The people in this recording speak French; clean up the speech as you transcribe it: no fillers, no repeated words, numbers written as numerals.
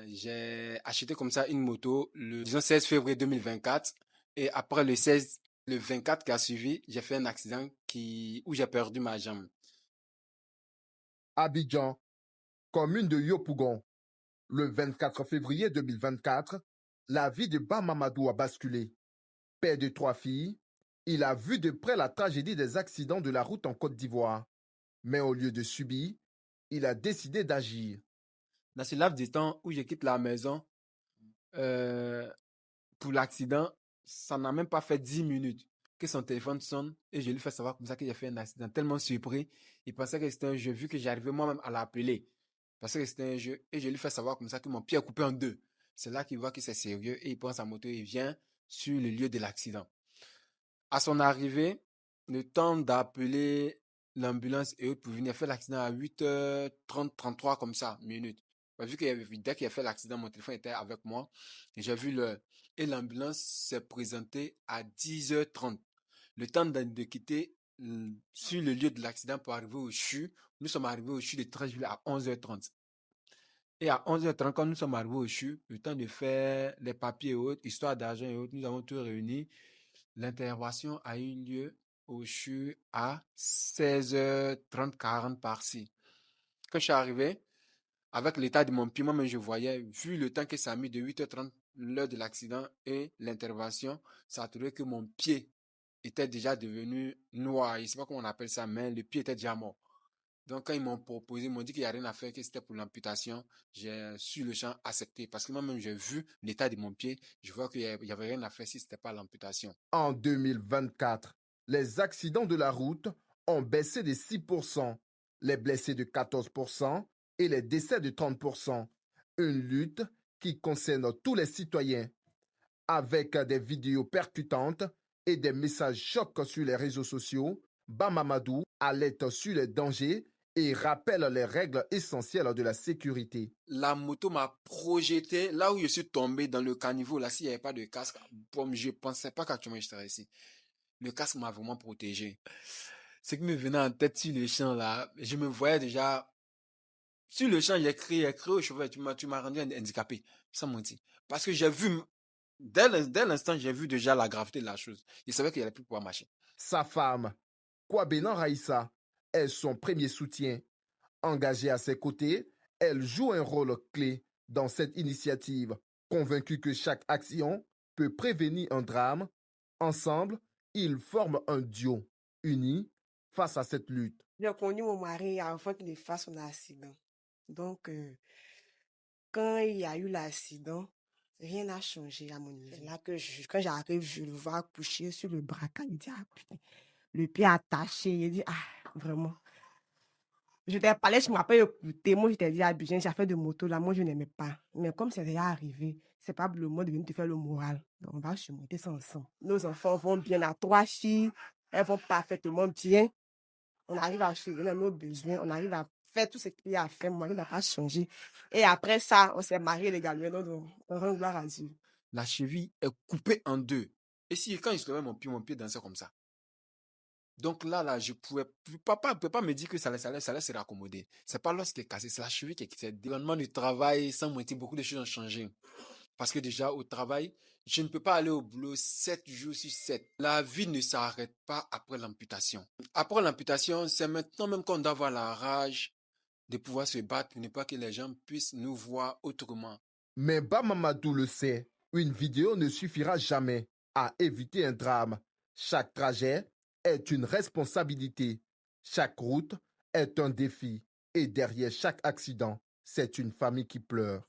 J'ai acheté comme ça une moto le disons 16 février 2024 et après le 24 qui a suivi, j'ai fait un accident où j'ai perdu ma jambe. Abidjan, commune de Yopougon. Le 24 février 2024, la vie de Bamamadou a basculé. Père de 3 filles, il a vu de près la tragédie des accidents de la route en Côte d'Ivoire. Mais au lieu de subir, il a décidé d'agir. Dans ce laps de temps où je quitte la maison euh, pour l'accident, ça n'a même pas fait 10 minutes que son téléphone sonne et je lui fais savoir comme ça qu'il a fait un accident. Tellement surpris, il pensait que c'était un jeu vu que j'arrivais moi-même à l'appeler. Parce que c'était un jeu et je lui fais savoir comme ça que mon pied est coupé en deux. C'est là qu'il voit que c'est sérieux et il prend sa moto et il vient sur le lieu de l'accident. À son arrivée, le temps d'appeler l'ambulance et autres pour venir faire l'accident à 8h30, 33 comme ça, minutes. Vu que dès qu'il a fait l'accident, mon téléphone était avec moi. Et j'ai vu l'heure. Et l'ambulance s'est présentée à 10h30. Le temps de quitter sur le lieu de l'accident pour arriver au CHU. Nous sommes arrivés au CHU de Treichville à 11h30. Et à 11h30, quand nous sommes arrivés au CHU, le temps de faire les papiers et autres, histoire d'argent et autres, nous avons tout réuni. L'intervention a eu lieu au CHU à 16h30, 40 par-ci. Quand je suis arrivé, avec l'état de mon pied, moi-même je voyais, vu le temps que ça a mis de 8h30, l'heure de l'accident et l'intervention, ça a trouvé que mon pied était déjà devenu noir. Je ne sais pas comment on appelle ça, mais le pied était déjà mort. Donc, quand ils m'ont proposé, ils m'ont dit qu'il n'y a rien à faire, que c'était pour l'amputation, j'ai sur le champ accepté. Parce que moi-même, j'ai vu l'état de mon pied. Je vois qu'il n'y avait rien à faire si ce n'était pas l'amputation. En 2024, les accidents de la route ont baissé de 6%, les blessés de 14% et les décès de 30%. Une lutte qui concerne tous les citoyens. Avec des vidéos percutantes et des messages chocs sur les réseaux sociaux, Bamamadou alerte sur les dangers et rappelle les règles essentielles de la sécurité. La moto m'a projeté là où je suis tombé dans le caniveau. Là, s'il n'y avait pas de casque, bon, je ne pensais pas qu'actuellement je serais ici. Le casque m'a vraiment protégé. Ce qui me venait en tête sur le champ là, je me voyais déjà sur le champ, j'ai crié au chauffeur, tu m'as rendu handicapé, sans mentir. Parce que j'ai vu, dès l'instant, j'ai vu déjà la gravité de la chose. Je savais qu'il n'allait plus pouvoir marcher. Sa femme, Kwabena Raissa, est son premier soutien. Engagée à ses côtés, elle joue un rôle clé dans cette initiative, convaincue que chaque action peut prévenir un drame. Ensemble, ils forment un duo, unis face à cette lutte. J'ai connu mon mari avant qu'il fasse son accident. Donc, quand il y a eu l'accident, rien n'a changé à mon niveau. Là quand j'arrive, je le vois couché sur le braquage. Il dit, ah, putain, le pied attaché. Il dit, ah, vraiment. Je t'ai parlé, je ne m'as pas écouté. Moi, je t'ai dit, Abidjan, j'ai fait de moto là. Moi, je n'aimais pas. Mais comme c'est déjà arrivé, c'est pas le moment de venir te faire le moral. Donc, on va surmonter ça ensemble. Nos enfants vont bien à 3 filles. Elles vont parfaitement bien. On arrive à suivre nos besoins. On arrive à faire tout ce qu'il y a à faire. Mon mari n'a pas changé. Et après ça, on s'est mariés légalement. Donc, on rend gloire à Dieu. La cheville est coupée en deux. Et si, quand je levais mon pied dansait comme ça. Donc là, je pouvais plus, papa ne peut pas me dire que ça allait se raccommoder. C'est pas l'os qui est cassé, c'est la cheville qui est cassée. L'événement du travail, sans mentir, beaucoup de choses ont changé. Parce que déjà, au travail, je ne peux pas aller au boulot 7 jours sur 7. La vie ne s'arrête pas après l'amputation. Après l'amputation, c'est maintenant même qu'on doit avoir la rage de pouvoir se battre pour ne pas que les gens puissent nous voir autrement. Mais Bamamadou le sait, une vidéo ne suffira jamais à éviter un drame. Chaque trajet est une responsabilité. Chaque route est un défi. Et derrière chaque accident, c'est une famille qui pleure.